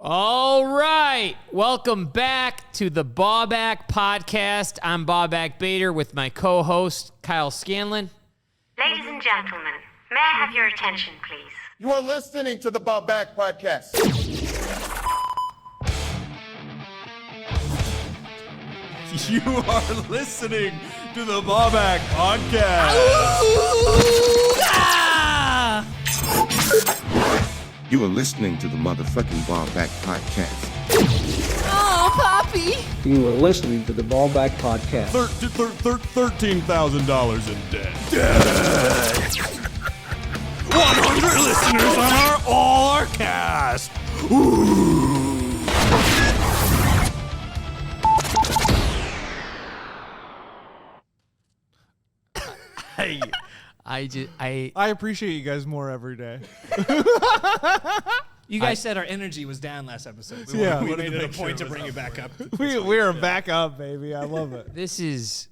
All right. Welcome back to the Baubak Podcast. I'm Baubak Bader with my co-host, Kyle Scanlon. Ladies and gentlemen, may I have your attention, please? You are listening to the Baubak Podcast. You are listening to the Baubak Podcast. You are listening to the motherfucking Baubak Podcast. Oh, Poppy. You are listening to the Baubak Podcast. $13,000 in debt. 100 listeners on all our cast. Ooh. I appreciate you guys more every day. You guys said our energy was down last episode. We made it a point to bring it back up. We are back up, baby. I love it. This is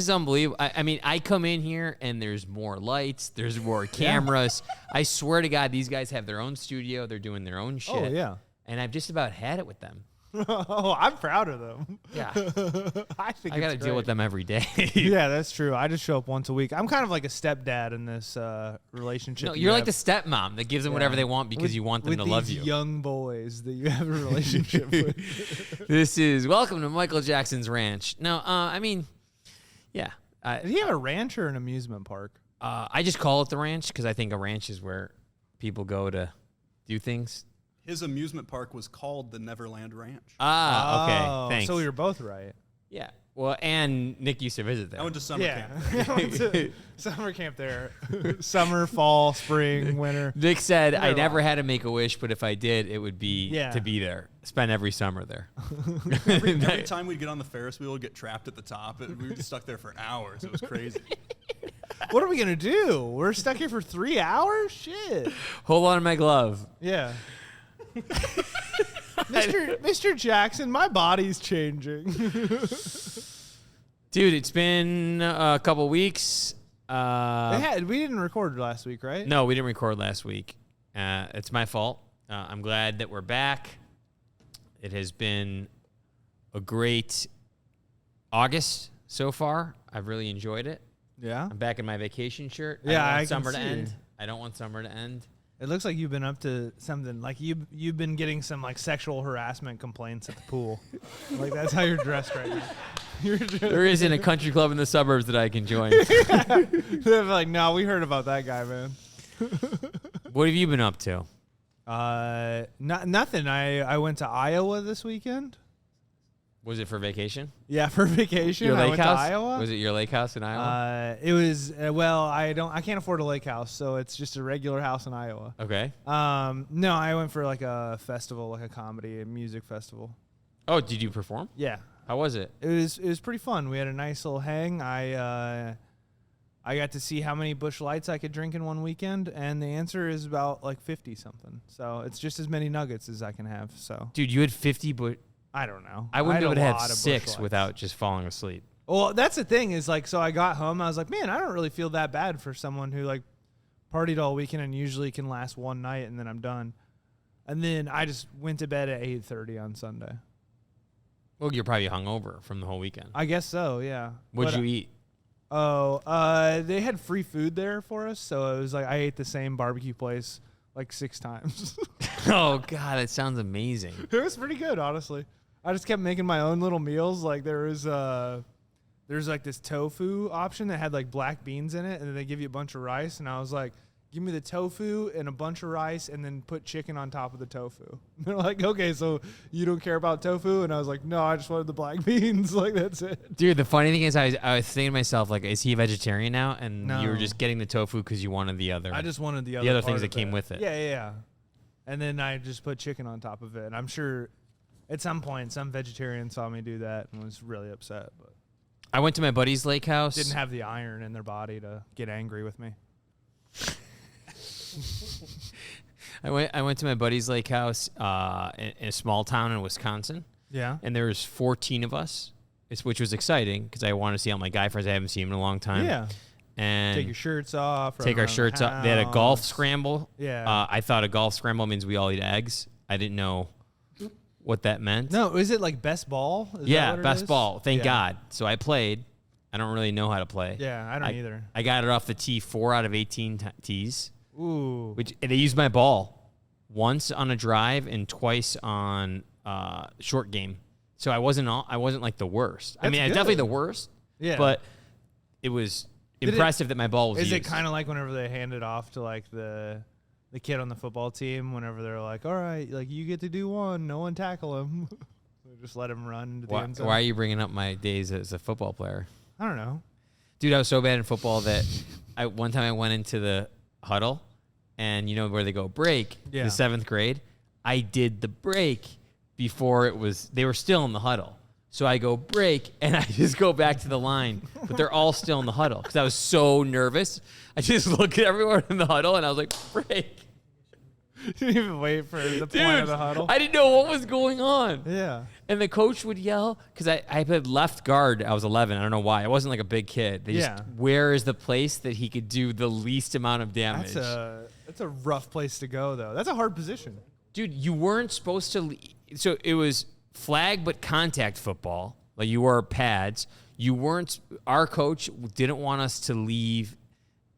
unbelievable. I mean, I come in here and there's more lights, there's more cameras. I swear to God, these guys have their own studio. They're doing their own shit. Oh, yeah. And I've just about had it with them. Oh, I'm proud of them. Yeah. I think I got to deal with them every day. Yeah, that's true. I just show up once a week. I'm kind of like a stepdad in this relationship. No, you're like the stepmom that gives them whatever they want because you want them to love you. With these young boys that you have a relationship with. This is Welcome to Michael Jackson's Ranch. No, I mean, yeah. Do you have a ranch or an amusement park? I just call it the ranch because I think a ranch is where people go to do things. His amusement park was called the Neverland Ranch. Okay. Thanks. So we were both right. Yeah. Well, and Nick used to visit there. I went to summer camp. I went to summer camp there. Summer, fall, spring, winter. Nick said, I never had to make a wish, but if I did, it would be to be there. Spend every summer there. Every time we'd get on the Ferris wheel, we'd get trapped at the top. We were stuck there for hours. It was crazy. What are we going to do? We're stuck here for 3 hours? Shit. Hold on to my glove. Yeah. Mr. Jackson, my body's changing. Dude, it's been a couple weeks. We didn't record last week, right? No, we didn't record last week. It's my fault. I'm glad that we're back. It has been a great August so far. I've really enjoyed it. Yeah. I'm back in my vacation shirt. Yeah, I I don't can want summer to see. end. I don't want summer to end. It looks like you've been up to something. Like you've been getting some like sexual harassment complaints at the pool. Like that's how you're dressed right now. There isn't a country club in the suburbs that I can join. They're like, no, we heard about that guy, man. What have you been up to? Nothing. I went to Iowa this weekend. Was it for vacation? Yeah, for vacation. Your I lake went house? to Iowa. Was it your lake house in Iowa? It was I can't afford a lake house, so it's just a regular house in Iowa. Okay. No, I went for like a festival, like a comedy and music festival. Oh, did you perform? Yeah. How was it? It was pretty fun. We had a nice little hang. I got to see how many Busch Lights I could drink in one weekend, and the answer is about like 50 something. So it's just as many nuggets as I can have. So Dude, you had 50 I don't know. I wouldn't be able to have lot of Busch 6 Lights. without just falling asleep. Well, that's the thing is like, so I got home. I was like, man, I don't really feel that bad for someone who like partied all weekend and usually can last one night and then I'm done. And then I just went to bed at 8:30 on Sunday. Well, you're probably hungover from the whole weekend. I guess so, yeah. What'd you eat? They had free food there for us, so it was like I ate the same barbecue place like 6 times. Oh, God, that sounds amazing. It was pretty good, honestly. I just kept making my own little meals. Like there's like this tofu option that had like black beans in it, and then they give you a bunch of rice. And I was like, give me the tofu and a bunch of rice, and then put chicken on top of the tofu. And they're like, okay, so you don't care about tofu? And I was like, no, I just wanted the black beans. Like that's it. Dude, the funny thing is I was thinking to myself, like, is he a vegetarian now? And No. you were just getting the tofu because you wanted the other. I just wanted the other things part that of came with it. Yeah. And then I just put chicken on top of it. And I'm sure at some point some vegetarian saw me do that and was really upset. But I went to my buddy's lake house. didn't have the iron in their body to get angry with me. I went to my buddy's lake house in a small town in Wisconsin. Yeah. And there was 14 of us, which was exciting because I wanted to see all my guy friends I haven't seen in a long time. Yeah. And Take your shirts off. take our shirts off. They had a golf scramble. Yeah. I thought a golf scramble means we all eat eggs. I didn't know what that meant. No, is it like best ball? Is Yeah, that what it best is? ball. Thank Yeah. God. So I played. I don't really know how to play. Yeah, I don't either. I got it off the tee 4 out of 18 tees. Ooh. And they used my ball once on a drive and twice on short game. So I wasn't like the worst. I That's mean, I was good. definitely the worst. Yeah. But it was impressive that my ball was Is used. it kind of like whenever they hand it off to like the kid on the football team? Whenever they're like, "All right, like you get to do one, no one tackle him." They just let him run into the end zone. Why are you bringing up my days as a football player? I don't know. Dude, I was so bad in football that one time I went into the huddle, and you know where they go break, Yeah. the 7th grade. I did the break before they were still in the huddle. So I go break, and I just go back to the line, but they're all still in the huddle because I was so nervous. I just look at everyone in the huddle, and I was like, break. You didn't even wait for the point of the huddle. I didn't know what was going on. Yeah. And the coach would yell, because I played left guard. I was 11. I don't know why. I wasn't like a big kid. They just, where is the place that he could do the least amount of damage? That's a rough place to go, though. That's a hard position. Dude, you weren't supposed to. So it was flag but contact football. Like you wore pads. You weren't. Our coach didn't want us to leave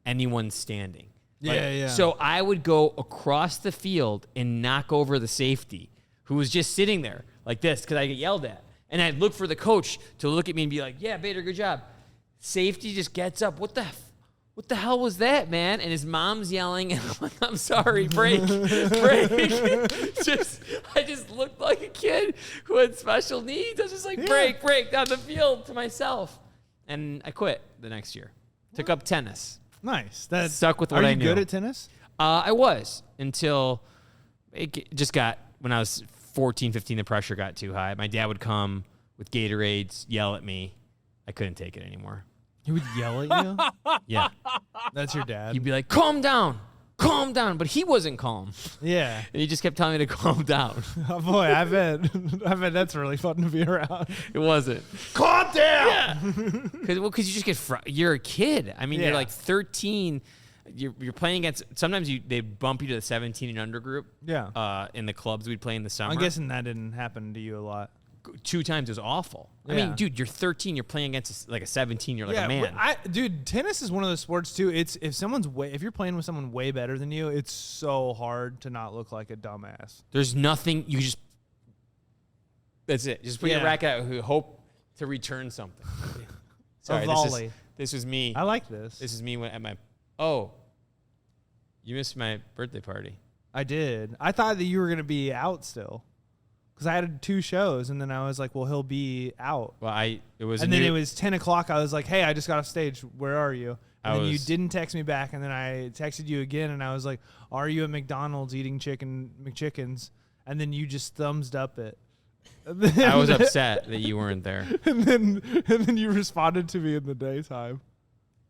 anyone standing. Yeah. So I would go across the field and knock over the safety who was just sitting there like this because I get yelled at. And I'd look for the coach to look at me and be like, yeah, Bader, good job. Safety just gets up. What the hell was that, man? And his mom's yelling, and I'm like, I'm sorry, break. I just looked like a kid who had special needs. I was just like, break down the field to myself. And I quit the next year. Took up tennis. Nice. That Stuck with what I knew. Are you good at tennis? I was until it just got, when I was 14, 15, the pressure got too high. My dad would come with Gatorades, yell at me. I couldn't take it anymore. He would yell at you? Yeah. That's your dad? He'd be like, calm down. But he wasn't calm. Yeah. And he just kept telling me to calm down. Oh, boy, I bet that's really fun to be around. It wasn't. Calm down! Yeah. Because you just get, you're a kid. I mean, you're like 13. You're playing against, sometimes they bump you to the 17 and under group. Yeah. In the clubs we'd play in the summer. I'm guessing that didn't happen to you a lot. 2 times it was awful. Yeah. I mean, dude, you're 13. You're playing against like a 17. You're like a man. Dude, tennis is one of those sports too. It's if you're playing with someone way better than you, it's so hard to not look like a dumbass. There's nothing you just. That's it. Just put your racket out. Hope to return something. Sorry, a volley. This was me. I like this. This is me at my. Oh, you missed my birthday party. I did. I thought that you were gonna be out still. Because I had 2 shows, and then I was like, well, he'll be out. Well, it was. And then it was 10 o'clock. I was like, hey, I just got off stage. Where are you? And then you didn't text me back, and then I texted you again, and I was like, are you at McDonald's eating McChickens? And then you just thumbs up it. I was upset that you weren't there. and then you responded to me in the daytime.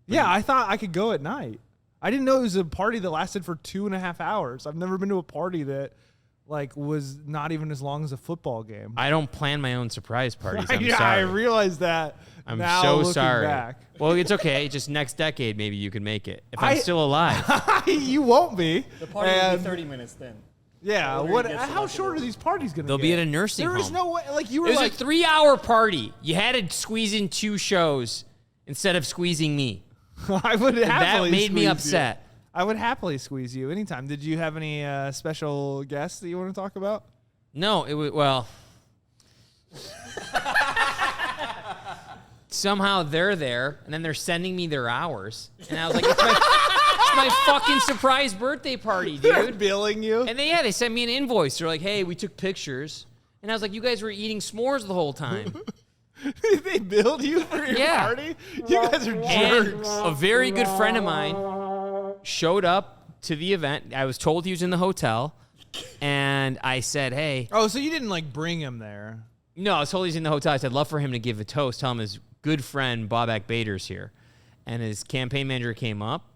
Yeah, I thought I could go at night. I didn't know it was a party that lasted for 2.5 hours. I've never been to a party that was not even as long as a football game. I don't plan my own surprise parties. I'm yeah, sorry. I realized that. I'm now so looking sorry. Back. Well, it's okay. Just next decade, maybe you can make it if I'm still alive. You won't be. The party will be 30 minutes then. Yeah. How short are these parties going to They'll get? be at a nursing home. There is no way. Like you were It was like a 3-hour party. You had to squeeze in 2 shows instead of squeezing me. I would happily. That made me squeeze upset. You. I would happily squeeze you anytime. Did you have any special guests that you want to talk about? No, it was, well, somehow they're there, and then they're sending me their hours. And I was like, it's my fucking surprise birthday party, They're dude. billing you. And they sent me an invoice. They're like, hey, we took pictures. And I was like, you guys were eating s'mores the whole time. They billed you for your party? You guys are jerks. And a very good friend of mine showed up to the event. I was told he was in the hotel. And I said, hey. Oh, so you didn't like bring him there? No, I was told he's in the hotel. I said, love for him to give a toast. Tell him his good friend, Baubak Bader's here. And his campaign manager came up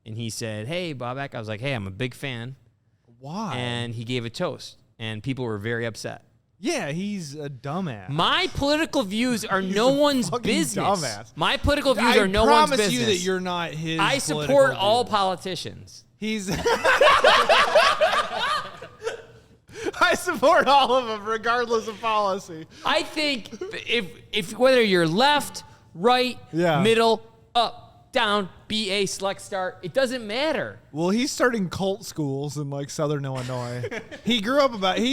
and he said, hey, Baubak. I was like, hey, I'm a big fan. Why? And he gave a toast. And people were very upset. Yeah, he's a dumbass. My political views are no one's business. Dumbass. My political views are no one's business. I promise you that you're not his. I support all politicians. He's. I support all of them, regardless of policy. I think if whether you're left, right, middle, up, down, BA, select, start, it doesn't matter. Well, he's starting cult schools in like Southern Illinois. He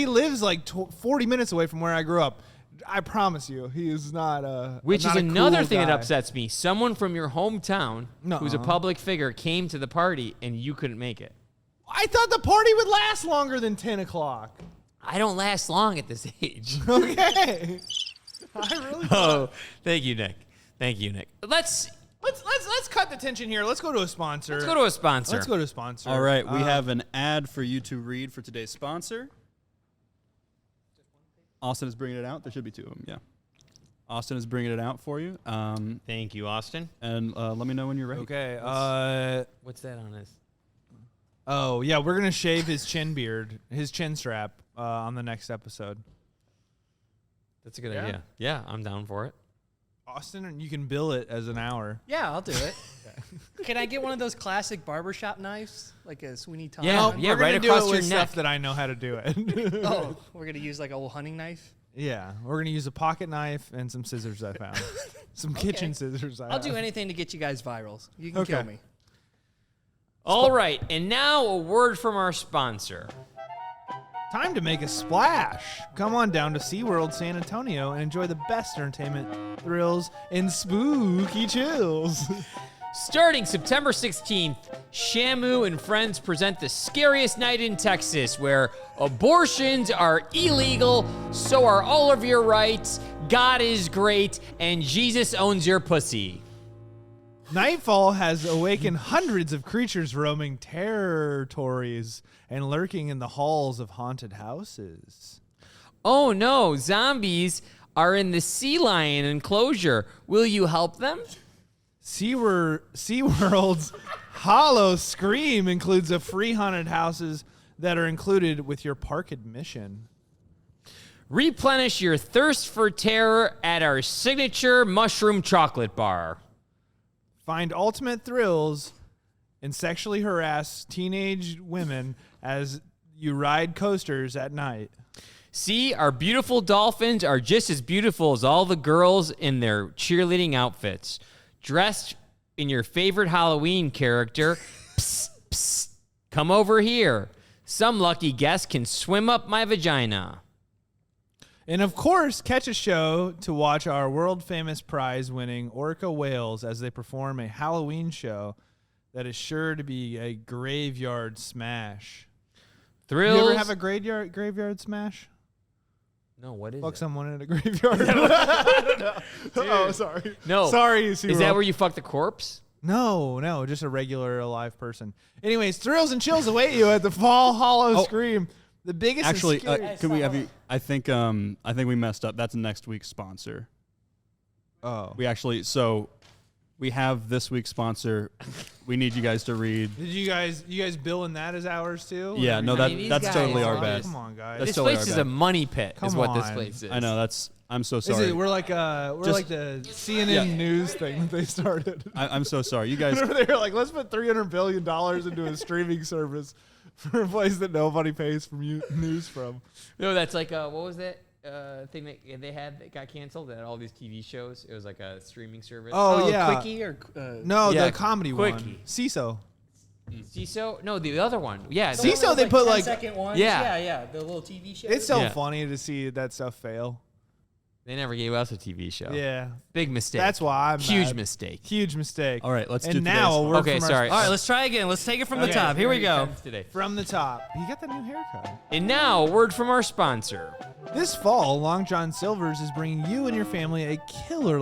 lives like 40 minutes away from where I grew up. I promise you, he is not Which not is a another cool thing guy. that upsets me. Someone from your hometown who's a public figure came to the party and you couldn't make it. I thought the party would last longer than 10 o'clock. I don't last long at this age. Okay. I really Oh, thank you, Nick. Thank you, Nick. Let's cut the tension here. Let's go to a sponsor. go to a sponsor. Let's go to a sponsor. All right, we have an ad for you to read for today's sponsor. Austin is bringing it out. There should be two of them, yeah. Austin is bringing it out for you. Thank you, Austin. And let me know when you're ready. Okay. What's that on this? Oh, yeah, we're going to shave his chin strap on the next episode. That's a good idea. Yeah, I'm down for it. Austin, you can bill it as an hour. Yeah, I'll do it. Can I get one of those classic barbershop knives, like a Sweeney Todd? Yeah, one? yeah, We're right gonna across do it your with neck. stuff that I know how to do it. Oh, we're gonna use like a little hunting knife. Yeah, we're going to use a pocket knife and some scissors I found. Some kitchen scissors I I'll do have. anything to get you guys virals. You can kill me. All right, and now a word from our sponsor. Time to make a splash. Come on down to SeaWorld San Antonio and enjoy the best entertainment, thrills, and spooky chills. Starting September 16th, Shamu and friends present the scariest night in Texas, where abortions are illegal, so are all of your rights, God is great, and Jesus owns your pussy. Nightfall has awakened hundreds of creatures roaming territories and lurking in the halls of haunted houses. Oh no, zombies are in the sea lion enclosure. Will you help them? SeaWorld's Hollow Scream includes a free haunted houses that are included with your park admission. Replenish your thirst for terror at our signature mushroom chocolate bar. Find ultimate thrills and sexually harass teenage women as you ride coasters at night. See, our beautiful dolphins are just as beautiful as all the girls in their cheerleading outfits. Dressed in your favorite Halloween character, psst, psst, come over here. Some lucky guest can swim up my vagina. And of course, catch a show to watch our world-famous prize-winning orca whales as they perform a Halloween show that is sure to be a graveyard smash. Thrills. You ever have a graveyard smash? No, what is Fuck it? someone in a graveyard. I don't know. Oh, sorry. No. Sorry, Is that where you fuck the corpse? No, just a regular alive person. Anyways, thrills and chills await you at the Fall Hollow Scream. The biggest Actually, and scariest. can we have you? I think we messed up. That's next week's sponsor. Oh. We have this week's sponsor. We need you guys to read. Did you guys billing that as ours too? Yeah, no, these that's guys totally our are bad. Come on, guys. That's This totally place our is bad. a money pit, is Come what this on. place is. I know. I'm so Is sorry. it, we're like the CNN news thing that they started. I'm so sorry. You guys. Remember they were like, let's put $300 billion into a streaming service for a place that nobody pays from news from. No, that's like, what was that thing that they had that got canceled? That had all these TV shows. It was like a streaming service. Oh, yeah. Quickie or No, Yeah, the comedy Quickie. one. CISO. CISO? No, the other one. Yeah. CISO, CISO, they put, like- 10-second ones. Yeah. Yeah, the little TV shows. It's so Yeah. funny to see that stuff fail. They never gave us a TV show. Yeah. Big mistake. That's why I'm Huge mad. mistake. Huge mistake. All right, let's and do now today's a word Okay, from sorry. All right, let's try again. Let's take it from the top. Here we go. Today. From the top. You got the new haircut. And now, a word from our sponsor. This fall, Long John Silver's is bringing you and your family a killer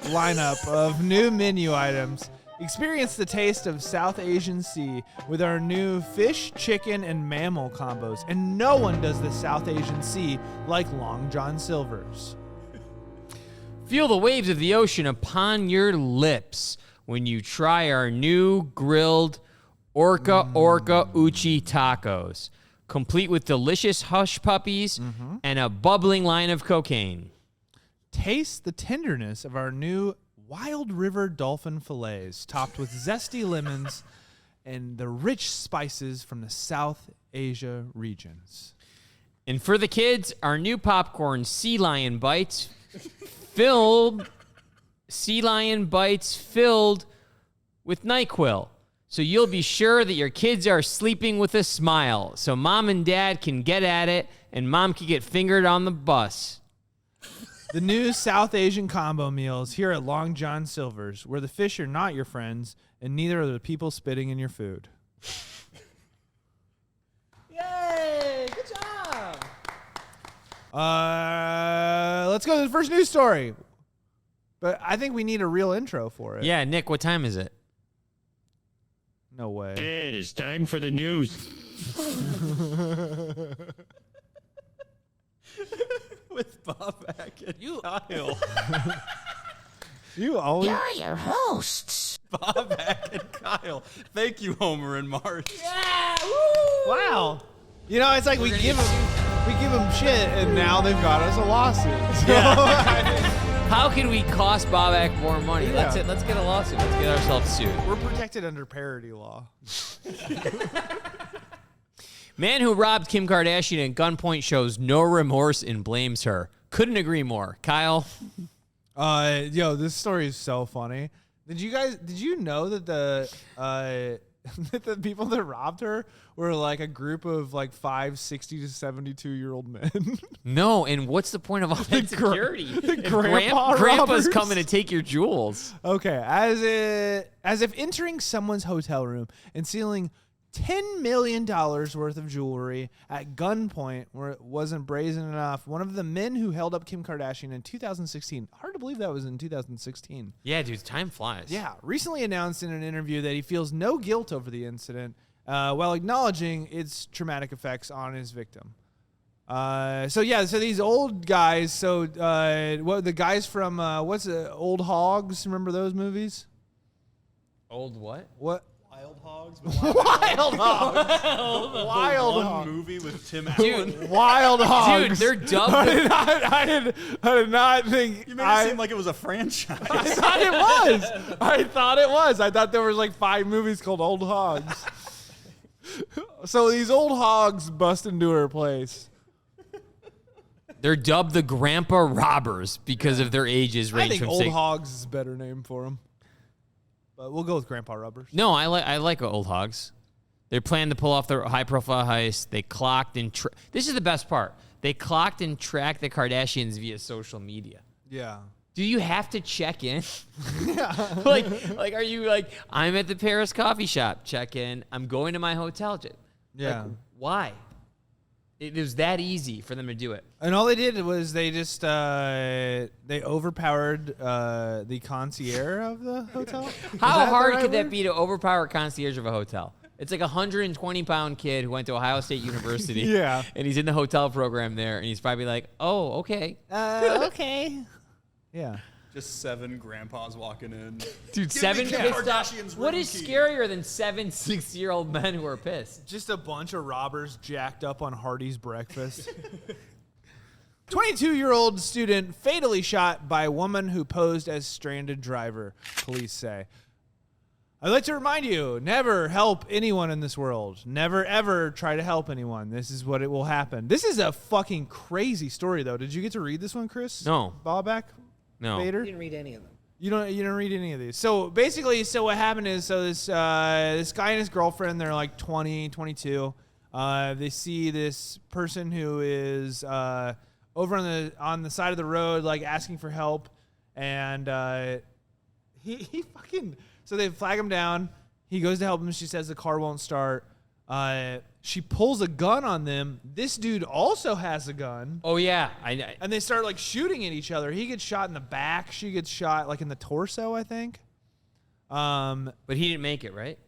lineup of new menu items. Experience the taste of South Asian Sea with our new fish, chicken, and mammal combos. And no one does the South Asian Sea like Long John Silver's. Feel the waves of the ocean upon your lips when you try our new grilled Orca Uchi tacos, complete with delicious hush puppies and a bubbling line of cocaine. Taste the tenderness of our new Wild River Dolphin fillets, topped with zesty lemons and the rich spices from the South Asia regions. And for the kids, our new popcorn, Sea Lion Bites, filled with NyQuil. So you'll be sure that your kids are sleeping with a smile. So mom and dad can get at it, and mom can get fingered on the bus. The new South Asian combo meals here at Long John Silver's, where the fish are not your friends, and neither are the people spitting in your food. Yay! Good job! Let's go to the first news story. But I think we need a real intro for it. Yeah, Nick, what time is it? No way. It is time for the news. With Baubak and Kyle. You always... You're your hosts. Baubak and Kyle. Thank you, Homer and Marge. Yeah! Woo! Wow. You know, it's like we give them shit, and now they've got us a lawsuit. So, How can we cost Baubak more money? Yeah. Let's get a lawsuit. Let's get ourselves sued. we're protected under parody law. Man who robbed Kim Kardashian at gunpoint shows no remorse and blames her. Couldn't agree more. Kyle? This story is so funny. Did you know that the that the people that robbed her were like a group of like 5 60 to 72-year-old men? No, and what's the point of all that security? the If grandpa's Grandpa's coming to take your jewels. Okay, as if entering someone's hotel room and stealing $10 million worth of jewelry at gunpoint where it wasn't brazen enough. One of the men who held up Kim Kardashian in 2016, hard to believe that was in 2016. Yeah, dude, time flies. Yeah, recently announced in an interview that he feels no guilt over the incident while acknowledging its traumatic effects on his victim. So these old guys, the guys from, Old Hogs, remember those movies? Old what? What? Wild Hogs? Wild Hogs. Wild One Hogs. movie with Tim Allen. Dude, Wild Hogs. dude, they're dubbed. I did not think. You made it seem like it was a franchise. I thought it was. I thought there was like 5 movies called Old Hogs. So these old hogs bust into her place. They're dubbed the Grandpa Robbers because of their ages I range think from Old 6. Hogs is a better name for them. But we'll go with Grandpa Rubbers. No, I like Old Hogs. They're planning to pull off their high-profile heist. They clocked and this is the best part. They clocked and tracked the Kardashians via social media. Yeah. Do you have to check in? like, are you like, I'm at the Paris coffee shop, check in. I'm going to my hotel. Yeah. Like, why? It was that easy for them to do it. And all they did was they just they overpowered the concierge of the hotel. How hard could that be to overpower a concierge of a hotel? It's like a 120-pound kid who went to Ohio State University. Yeah. And he's in the hotel program there, and he's probably like, oh, okay. Okay. Yeah. Just 7 grandpas walking in. Dude, Give 7 me Kim pissed off. Kardashian's What room is key. scarier than 7 6-year-old men who are pissed? Just a bunch of robbers jacked up on Hardee's breakfast. 22-year-old student fatally shot by woman who posed as stranded driver, police say. I'd like to remind you, never help anyone in this world. Never, ever try to help anyone. This is what it will happen. This is a fucking crazy story, though. Did you get to read this one, Chris? No. Baubak? No. Vader? I didn't read any of them. You don't read any of these. So basically, what happened is, this guy and his girlfriend, they're like 20, 22. They see this person who is over on the side of the road, like asking for help, and he fucking. So they flag him down. He goes to help him. She says the car won't start. She pulls a gun on them. This dude also has a gun. Oh, yeah. And they start like shooting at each other. He gets shot in the back. She gets shot like in the torso, I think. But he didn't make it, right?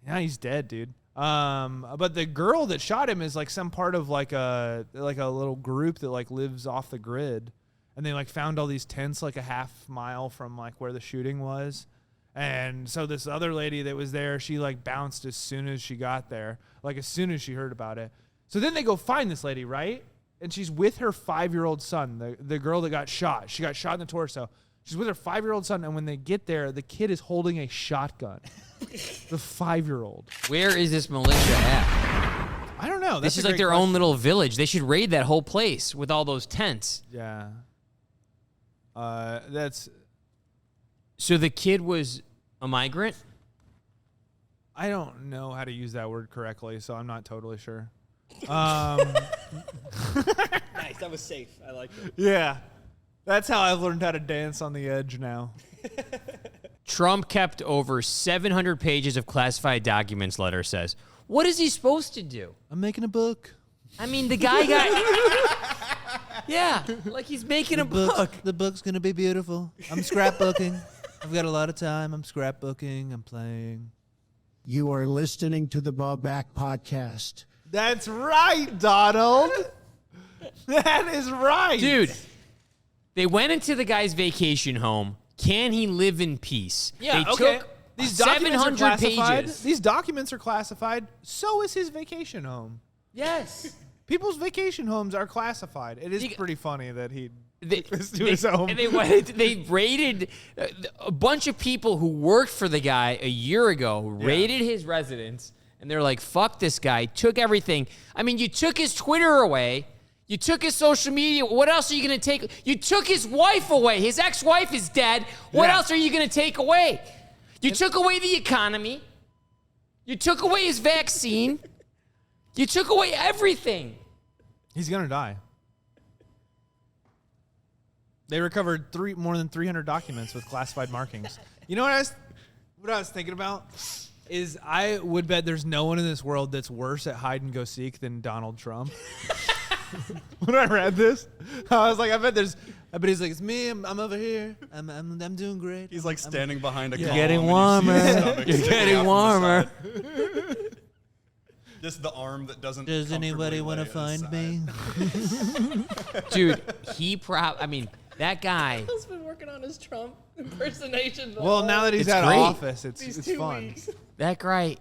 Yeah, he's dead, dude. But the girl that shot him is like some part of like a little group that like lives off the grid. And they like found all these tents like a half mile from like where the shooting was. And so this other lady that was there, she like bounced as soon as she got there, like as soon as she heard about it. So then they go find this lady, right? And she's with her 5-year-old son, the girl that got shot. She got shot in the torso. She's with her 5-year-old son, and when they get there, the kid is holding a shotgun. The 5-year-old. Where is this militia at? I don't know. This That's is a like great their question. own little village. They should raid that whole place with all those tents. Yeah. That's. So the kid was a migrant? I don't know how to use that word correctly, so I'm not totally sure. Nice. That was safe. I like it. Yeah. That's how I've learned how to dance on the edge now. Trump kept over 700 pages of classified documents, letter says. What is he supposed to do? I'm making a book. I mean, the guy got... yeah, like he's making a book. The book's going to be beautiful. I'm scrapbooking. I've got a lot of time. I'm scrapbooking. I'm playing. You are listening to the Baubak Podcast. That's right, Donald. That is right. Dude, they went into the guy's vacation home. Can he live in peace? Yeah, they okay. took These documents are 700 classified. pages. These documents are classified. So is his vacation home. Yes. People's vacation homes are classified. It is You- pretty funny that he They, took this to his home. And they raided a bunch of people who worked for the guy a year ago, raided his residence, and they're like, fuck this guy, took everything. I mean, you took his Twitter away. You took his social media. What else are you going to take? You took his wife away. His ex-wife is dead. What else are you going to take away? You took away the economy. You took away his vaccine. You took away everything. He's going to die. They recovered more than 300 documents with classified markings. You know what I was thinking about? Is I would bet there's no one in this world that's worse at hide and go seek than Donald Trump. When I read this, I was like, I bet he's like, it's me. I'm over here. I'm doing great. He's like standing behind a column. Getting and you see warmer. his stomach You're sticking getting out from the warmer. side. Just the arm that doesn't. Does anybody want to find me? Dude, that guy. He's been working on his Trump impersonation. Well, now that he's It's out great. of office, it's These 2 fun. weeks. That guy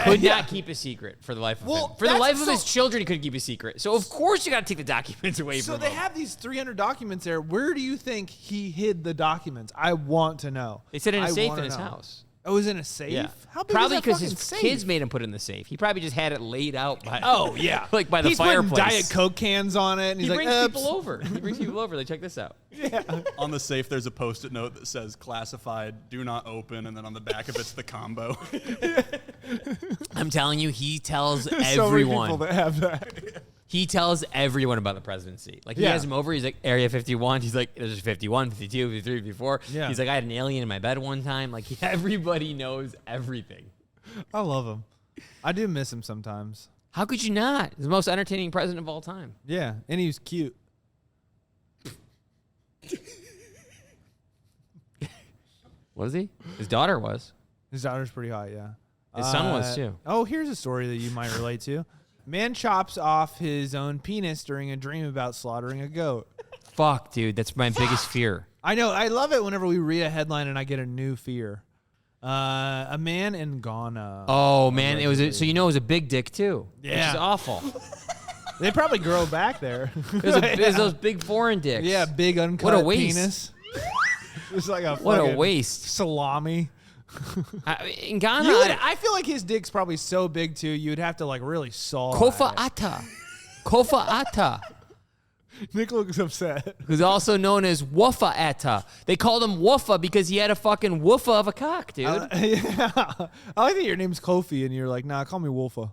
could not keep a secret for the life of Well, him. For the that's life of so- his children, he couldn't keep a secret. So, of course, you got to take the documents away So from they him. have these 300 documents there. Where do you think he hid the documents? I want to know. They said in a I safe wanna in his know. house. Oh, it was in a safe? Yeah. How big Probably is that his fucking safe? kids made him put it in the safe. He probably just had it laid out by. Oh, yeah. like by the He's fireplace. putting Diet Coke cans on it, and He he's brings like, people over. He brings people over. Like, check this out. On the safe, there's a Post-it note that says "classified, do not open," and then on the back of it's the combo. I'm telling you, he tells So many everyone. people that have that. He tells everyone about the presidency. Like, he Yeah. has him over. He's like, Area 51. He's like, there's 51, 52, 53, 54. Yeah. He's like, I had an alien in my bed one time. Like, everybody knows everything. I love him. I do miss him sometimes. How could you not? He's the most entertaining president of all time. Yeah, and he was cute. Was he? His daughter was. His daughter's pretty hot, yeah. His son was, too. Oh, here's a story that you might relate to. Man chops off his own penis during a dream about slaughtering a goat. Fuck, dude. That's my biggest fear. I know. I love it whenever we read a headline and I get a new fear. A man in Ghana. Oh, man. So you know it was a big dick, too. Which Yeah. is awful. They probably grow back there. It was those big foreign dicks. Yeah, big uncut What a waste. penis. It's like a What a fucking waste. salami. In Ghana, I feel like his dick's probably so big too. You'd have to like really saw. Kofa at it. Atta. Kofa Atta. Nick looks upset. Who's also known as Woofa Atta. They called him Woofa because he had a fucking woofa of a cock, dude. Yeah, I like that your name's Kofi and you're like, nah, call me Wolfa.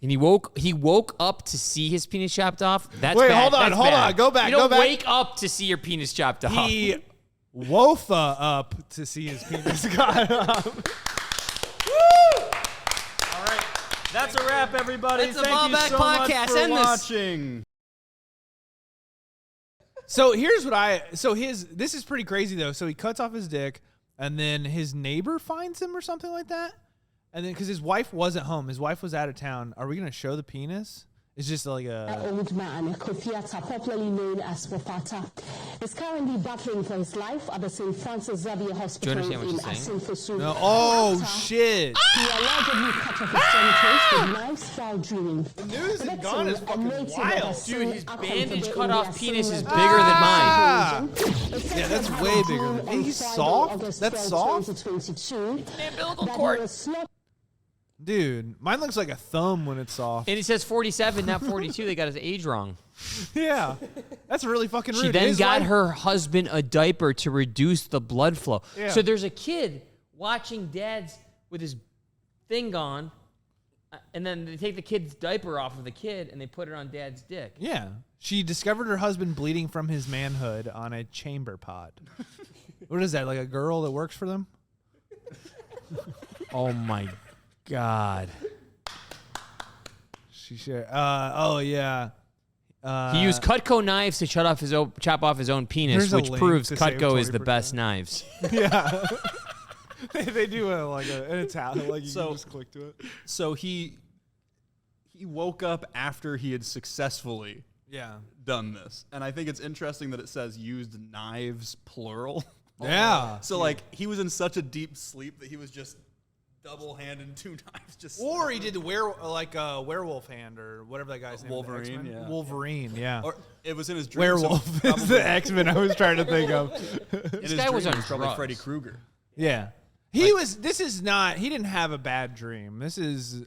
And he woke up to see his penis chopped off. That's Wait, bad. hold on, That's hold bad. on. Go back, You don't go back. wake up to see your penis chopped off. He Wofa up to see his penis cut off. All right, that's a wrap, everybody. That's the Thank you Baubak so much Podcast. for End this. watching. So here's what this is pretty crazy though. So he cuts off his dick and then his neighbor finds him or something like that. And then because his wife wasn't home, his wife was out of town. Are we going to show the penis? It's just like a... old man, Kofiata, popularly known as Wofata, is currently battling for his life at the St. Francis Xavier Hospital understand what in she's saying? Asinfosu. No, oh, Wofata, shit. He allegedly cut off his genitals with knives while dreaming. The news in Victim, Ghana is a fucking native of wild. Asin, Dude, his Akonfebe bandage in cut the off Asin penis is region. bigger than mine. Ah. It says Yeah, that's that way on bigger than Friday, he's soft? August That's 12, soft? 2022, umbilical that he cord. was slaughtered Dude, mine looks like a thumb when it's soft. And it says 47, not 42. They got his age wrong. Yeah. That's really fucking rude. She then got her husband a diaper to reduce the blood flow. Yeah. So there's a kid watching dad's with his thing on, and then they take the kid's diaper off of the kid and they put it on dad's dick. Yeah. She discovered her husband bleeding from his manhood on a chamber pod. What is that, like a girl that works for them? Oh, my God. She shared. Oh, yeah. He used Cutco knives to chop off his own penis, which proves Cutco is the best knives. Yeah. They do an Italian, like you can just click to it. So he woke up after he had successfully done this. And I think it's interesting that it says used knives, plural. Yeah. So, like, he was in such a deep sleep that he was just double-handed 2 knives. Just Or he did the werewolf hand or whatever that guy's name is. Wolverine, yeah. Wolverine, yeah. Or it was in his dream. Werewolf So is the X-Men I was trying to think of. This guy was on probably drugs. Freddy Krueger. Yeah. He didn't have a bad dream. This is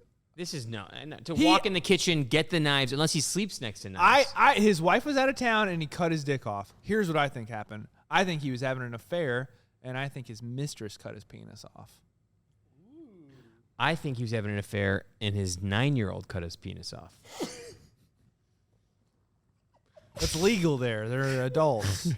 walk in the kitchen, get the knives, unless he sleeps next to knives. His wife was out of town and he cut his dick off. Here's what I think happened. I think he was having an affair, and I think his mistress cut his penis off. I think he was having an affair, and his 9-year-old cut his penis off. That's legal there. They're adults.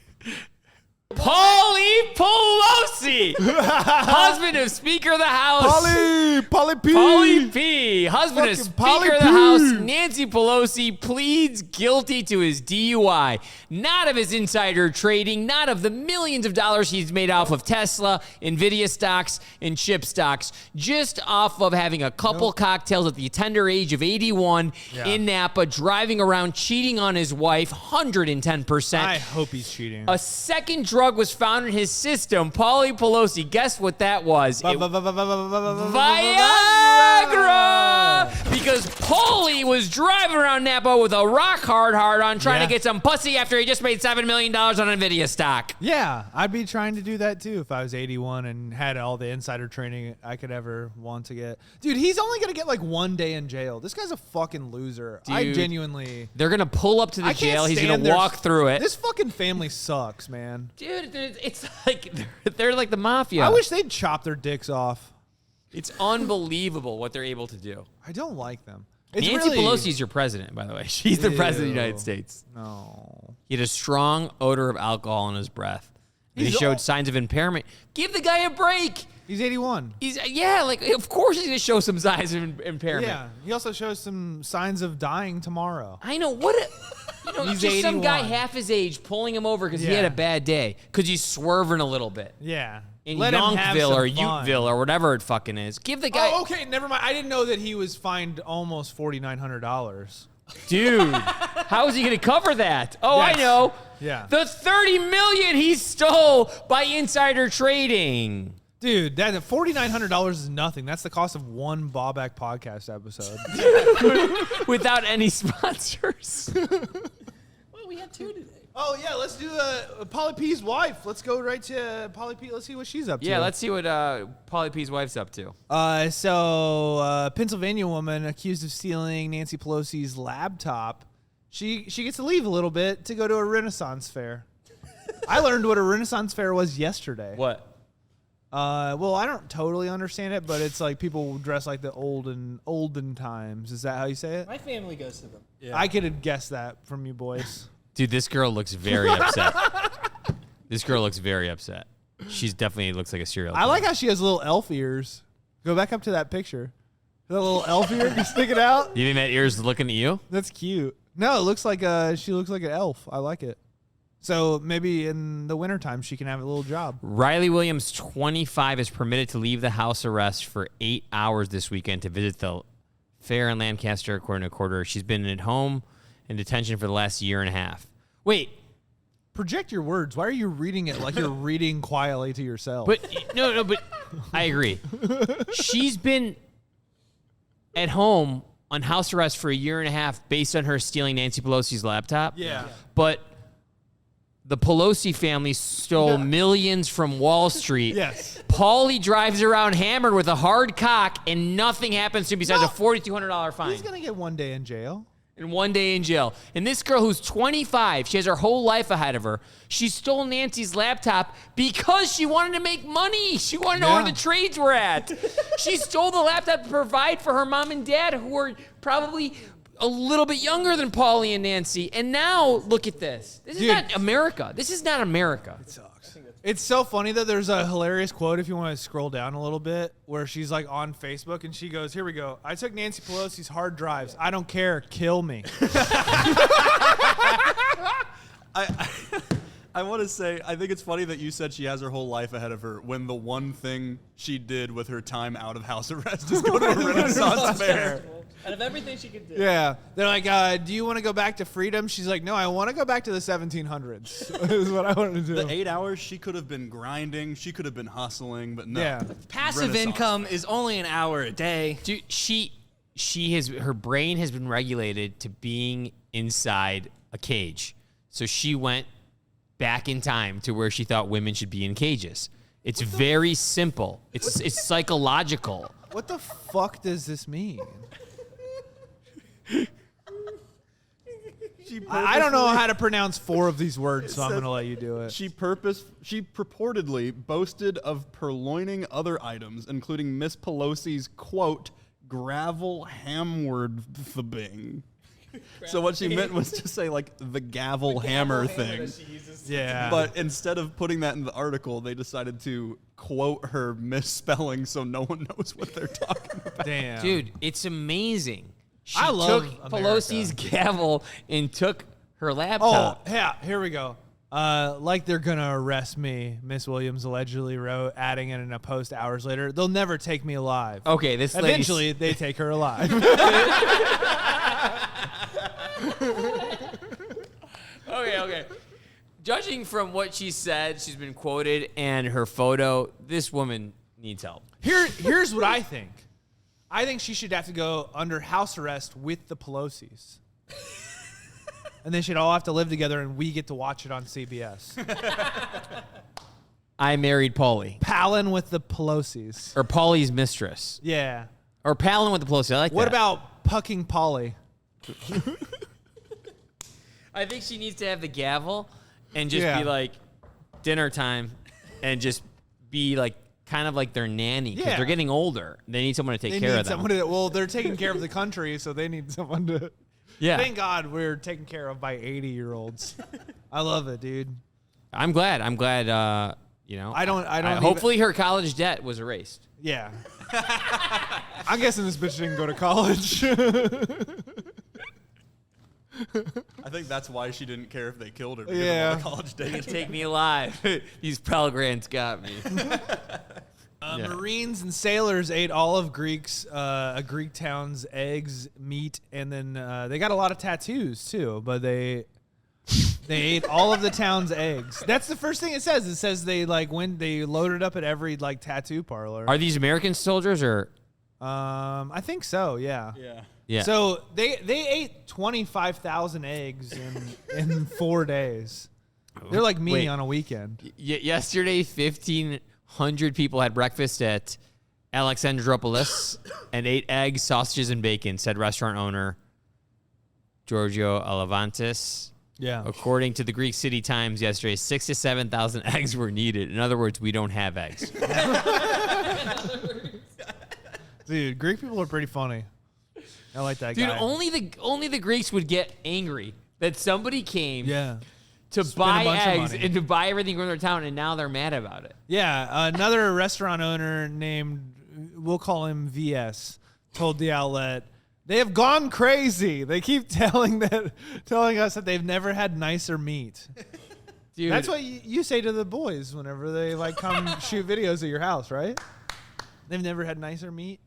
Pauly Pelosi, husband of Speaker of the House. Pauly P, husband of Fucking Speaker Pauly of the P. House, Nancy Pelosi, pleads guilty to his DUI. Not of his insider trading, not of the millions of dollars he's made off of Tesla, Nvidia stocks, and chip stocks, just off of having a couple cocktails at the tender age of 81 in Napa, driving around, cheating on his wife, 110%. I hope he's cheating. A second drug was found in his system. Pauly Pelosi, guess what that was? Viagra! Because Pauly was driving around Napa with a rock hard on trying to get some pussy after he just made $7 million on Nvidia stock. Yeah, I'd be trying to do that too if I was 81 and had all the insider training I could ever want to get. Dude, he's only going to get like 1 day in jail. This guy's a fucking loser. Dude, I genuinely... They're going to pull up to the jail. He's going to walk through it. This fucking family sucks, man. Dude, it's like they're like the mafia. I wish they'd chop their dicks off. It's unbelievable what they're able to do. I don't like them. Nancy Pelosi's your president, by the way. She's the president of the United States. No. He had a strong odor of alcohol in his breath. And he showed signs of impairment. Give the guy a break. He's 81. Of course he's going to show some signs of impairment. Yeah, he also shows some signs of dying tomorrow. I know. He's just 81. some guy half his age pulling him over because he had a bad day. Because he's swerving a little bit. Yeah. In Let him have Yonkville some or fun. Uteville or whatever it fucking is. Give the guy... Oh, okay, never mind. I didn't know that he was fined almost $4,900. Dude, how is he going to cover that? Oh, Yes. I know. Yeah. The $30 million he stole by insider trading. Dude, that $4,900 is nothing. That's the cost of one Baubak Podcast episode. Without any sponsors. Well, we had 2 today. Oh, yeah, let's do Pauly P's wife. Let's go right to Pauly P. Let's see what she's up to. Yeah, let's see what Pauly P's wife's up to. Pennsylvania woman accused of stealing Nancy Pelosi's laptop. She gets to leave a little bit to go to a Renaissance fair. I learned what a Renaissance fair was yesterday. What? Well, I don't totally understand it, but it's like people dress like the olden times. Is that how you say it? My family goes to them. Yeah. I could have guessed that from you boys. Dude, this girl looks very upset. This girl looks very upset. She's definitely looks like a serial killer. I like how she has little elf ears. Go back up to that picture. That little elf ear sticking out. You think that ear's looking at you? That's cute. No, it looks like she looks like an elf. I like it. So maybe in the wintertime she can have a little job. Riley Williams, 25, is permitted to leave the house arrest for 8 hours this weekend to visit the fair in Lancaster, according to a court order. She's been at home in detention for the last year and a half. Wait. Project your words. Why are you reading it like you're reading quietly to yourself? But but I agree. She's been at home on house arrest for a year and a half based on her stealing Nancy Pelosi's laptop. Yeah. But the Pelosi family stole millions from Wall Street. Yes. Pauly drives around hammered with a hard cock, and nothing happens to him besides a $4,200 fine. He's gonna get 1 day in jail. And 1 day in jail. And this girl who's 25, she has her whole life ahead of her. She stole Nancy's laptop because she wanted to make money. She wanted to know where the trades were at. She stole the laptop to provide for her mom and dad, who were probably a little bit younger than Pauly and Nancy. And now, look at this. This is not America. This is not America. It sucks. It's so funny that there's a hilarious quote, if you want to scroll down a little bit, where she's like on Facebook and she goes, here we go. I took Nancy Pelosi's hard drives. I don't care. Kill me. I want to say, I think it's funny that you said she has her whole life ahead of her when the one thing she did with her time out of house arrest is go to a Renaissance fair. Out of everything she could do. Yeah. They're like, do you want to go back to freedom? She's like, no, I want to go back to the 1700s is what I want to do. The 8 hours, she could have been grinding. She could have been hustling, but no. Yeah. Passive income is only an hour a day. Dude, her brain has been regulated to being inside a cage. So she went back in time to where she thought women should be in cages. It's very simple. It's psychological. What the fuck does this mean? I don't know how to pronounce 4 of these words, so I'm going to let you do it. She purportedly boasted of purloining other items, including Miss Pelosi's, quote, gravel hamward-thing. So what she meant was to say, like, the gavel hammer thing. Yeah. But instead of putting that in the article, they decided to quote her misspelling so no one knows what they're talking about. Damn. Dude, it's amazing. She I love took America. Pelosi's gavel and took her laptop. Oh, yeah, here we go. Like they're going to arrest me, Miss Williams allegedly wrote, adding in a post hours later. They'll never take me alive. Okay, this lady's... Eventually, they take her alive. Okay. Judging from what she said, she's been quoted, and her photo, this woman needs help. Here's what I think. I think she should have to go under house arrest with the Pelosis. And they should all have to live together, and we get to watch it on CBS. I married Pauly. Palin with the Pelosis. Or Pauly's mistress. Yeah. Or Palin with the Pelosi. I like What that. about pucking Pauly? I think she needs to have the gavel and just be like, dinner time, and just be like, kind of like their nanny, because they're getting older. They need someone to take care of them. Well, they're taking care of the country, so they need someone to... Yeah. Thank God we're taken care of by 80-year-olds. I love it, dude. I'm glad. You know. I don't hopefully her college debt was erased. Yeah. I'm guessing this bitch didn't go to college. I think that's why she didn't care if they killed her. Yeah. Of all the college days. Take me alive. These Pell Grants got me. Marines and sailors ate all of a Greek town's eggs, meat, and then they got a lot of tattoos too. But they ate all of the town's eggs. That's the first thing it says. It says they they loaded up at every tattoo parlor. Are these American soldiers or? I think so. Yeah. Yeah. So they ate 25,000 eggs in 4 days. They're like me on a weekend. Yesterday, 1,500 people had breakfast at Alexandropolis and ate eggs, sausages, and bacon, said restaurant owner Giorgio Alavantis. Yeah. According to the Greek City Times yesterday, 6,000 to 7,000 eggs were needed. In other words, we don't have eggs. Dude, Greek people are pretty funny. I like that guy. Dude, only the Greeks would get angry that somebody came to Spend buy a bunch of eggs money. and to buy everything from their town, and now they're mad about it. Yeah, another restaurant owner named, we'll call him VS, told the outlet, they have gone crazy. They keep telling us that they've never had nicer meat. Dude, that's what you say to the boys whenever they come shoot videos at your house, right? They've never had nicer meat.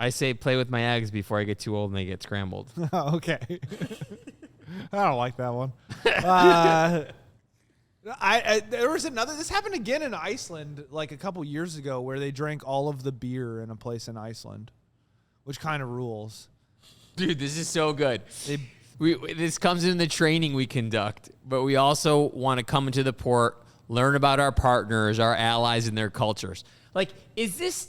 I say play with my eggs before I get too old and they get scrambled. Oh, okay. I don't like that one. There was another. This happened again in Iceland, a couple years ago, where they drank all of the beer in a place in Iceland, which kind of rules. Dude, this is so good. This comes in the training we conduct, but we also want to come into the port, learn about our partners, our allies, and their cultures. Like, is this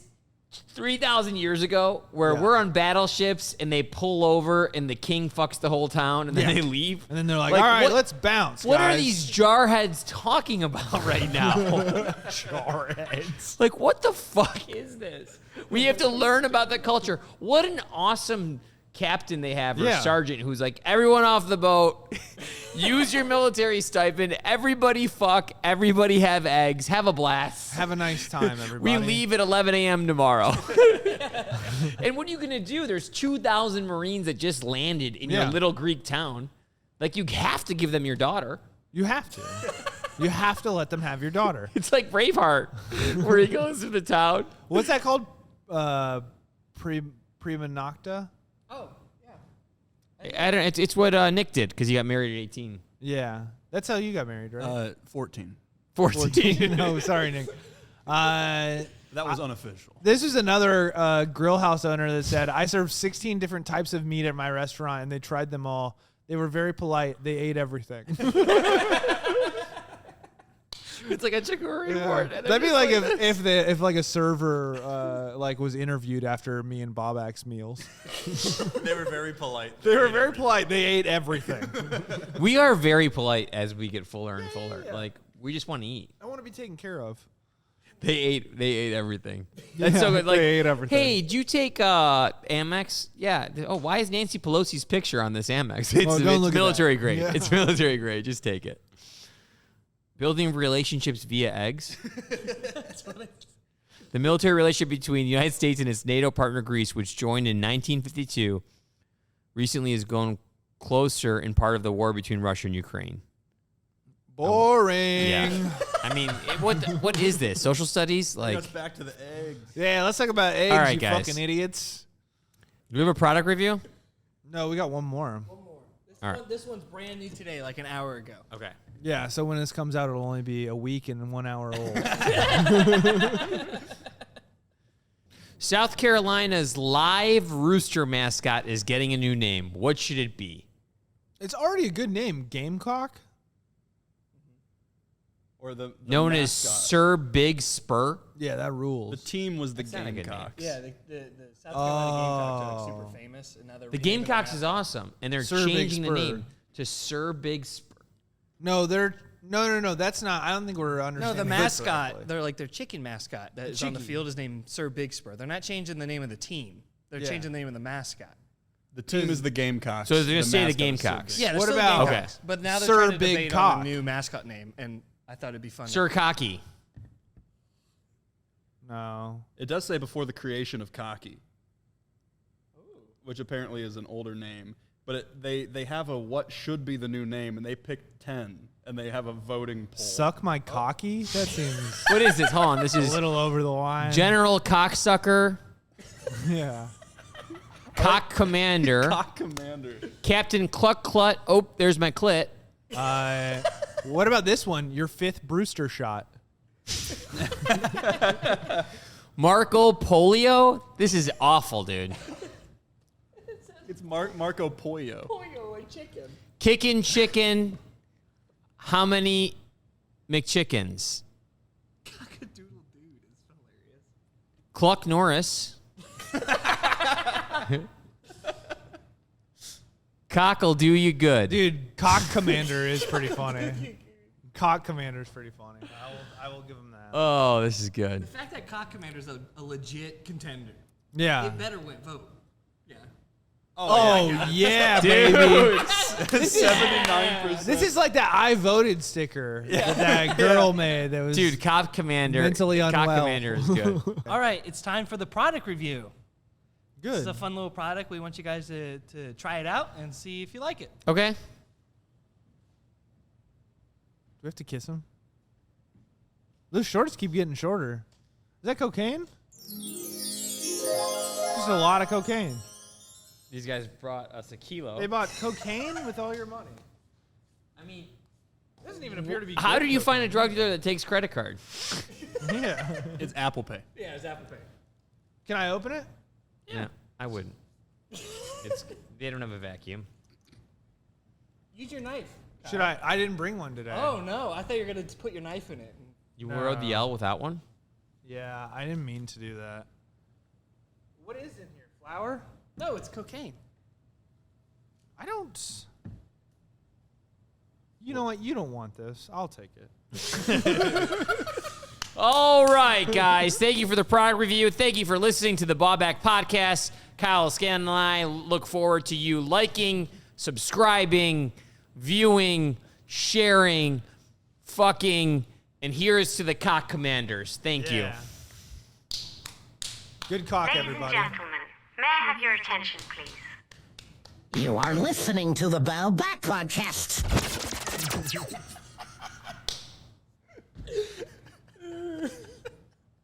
3,000 years ago where we're on battleships and they pull over and the king fucks the whole town and then they leave? And then they're like, all right, let's bounce, What guys. are these jarheads talking about right now? Jarheads. Like, what the fuck is this? We have to learn about the culture. What an awesome captain they have, or sergeant, who's like, everyone off the boat, use your military stipend, everybody fuck, everybody have eggs, have a blast. Have a nice time, everybody. We leave at 11 a.m. tomorrow. And what are you going to do? There's 2,000 Marines that just landed in your little Greek town. Like, you have to give them your daughter. You have to. You have to let them have your daughter. It's like Braveheart, where he goes to the town. What's that called? Prima nocta? Oh, yeah. I don't. It's what Nick did because he got married at 18. Yeah. That's how you got married, right? 14. 14. No, sorry, Nick. That was unofficial. This is another grill house owner that said, I served 16 different types of meat at my restaurant, and they tried them all. They were very polite. They ate everything. It's like a chicory report. That'd be like if like a server like was interviewed after me and Baubak's meals. They were very polite. They were very polite. They ate everything. We are very polite as we get fuller and fuller. Like, we just want to eat. I want to be taken care of. They ate everything. That's so good. Like, they ate everything. Hey, did you take Amex? Yeah. Oh, why is Nancy Pelosi's picture on this Amex? It's military grade. Yeah. It's military grade. Just take it. Building relationships via eggs. The military relationship between the United States and its NATO partner Greece, which joined in 1952, recently has gone closer in part of the war between Russia and Ukraine. Boring. Yeah. I mean, what is this? Social studies? Like, Let's back to the eggs. Yeah, let's talk about eggs, All right, you guys. fucking idiots. Do we have a product review? No, we got one more. All right. This one's brand new today, like an hour ago. Okay. Yeah, so when this comes out, it'll only be a week and 1 hour old. South Carolina's live rooster mascot is getting a new name. What should it be? It's already a good name, Gamecock. Or the Known as mascot. Sir Big Spur. Yeah, that The rules. team was the That's not a good Gamecocks. Yeah, the South Carolina Gamecocks are like super famous. And now they're The renaming Gamecocks their is mascot. awesome, and they're Sir Big changing the Spur. name to Sir Big Spur. No, they're no. That's not. I don't think we're No, understanding. the this mascot, correctly. they're like their chicken mascot that is on the Chicky. field is named Sir Big Spur. They're not changing the name of the team. They're Yeah. changing the name of the mascot. The team is the Gamecocks. So they're gonna say the mascot is Gamecocks. Sir Yeah, they're What still about- Gamecocks, but now they're Sir trying to Big debate Cock? on a new mascot name, and I thought it'd be fun. Sir Cocky. No. Big. It does say before the creation of Cocky, which apparently is an older name. But they have a what should be the new name, and they picked 10, and they have a voting poll. Suck my cocky? That seems What is this? Hold on. This a is little over the line. General Cocksucker, Yeah. Cock Commander, Cock Commander. Captain Cluck Clut. Oh, there's my clit. What about this one? Your 5th Brewster shot. Marco Polio. This is awful, dude. It's Marco Pollo. Kickin' chicken. How many McChickens? Cluck Norris. Cock'll do you good. Dude, Cock Commander is pretty funny. Cock Commander is pretty funny. I will give him that. Oh, this is good. The fact that Cock Commander's a legit contender. Yeah. It better win. Vote. Yeah. Oh, yeah, Dude. baby. 79%. This is like that I voted sticker that that girl made that was Dude, Cock Commander. Mentally Cock unwell. Commander is good. All right, it's time for the product review. This is good. a fun little product. We want you guys to try it out and see if you like it. Okay. Do we have to kiss him? Those shorts keep getting shorter. Is that cocaine? Just a lot of cocaine. These guys brought us a kilo. They bought cocaine with all your money. I mean, It doesn't even appear to be. how do you find a drug dealer that takes credit card? Yeah. It's Apple Pay. Yeah, it's Apple Pay. Can I open it? Yeah, I wouldn't. They don't have a vacuum. Use your knife. Should I? I didn't bring one today. Oh, no. I thought you were going to put your knife in it. You wrote the L without one? Yeah, I didn't mean to do that. What is in here? Flour? No, it's cocaine. I don't. You know what? You don't want this. I'll take it. All right, guys. Thank you for the product review. Thank you for listening to the Baubak Podcast. Kyle Scanlon and I look forward to you liking, subscribing, viewing, sharing, fucking, and here's to the cock commanders. Thank you. Good cock, Ladies everybody. and gentlemen, may I have your attention, please? You are listening to the Baubak Podcast.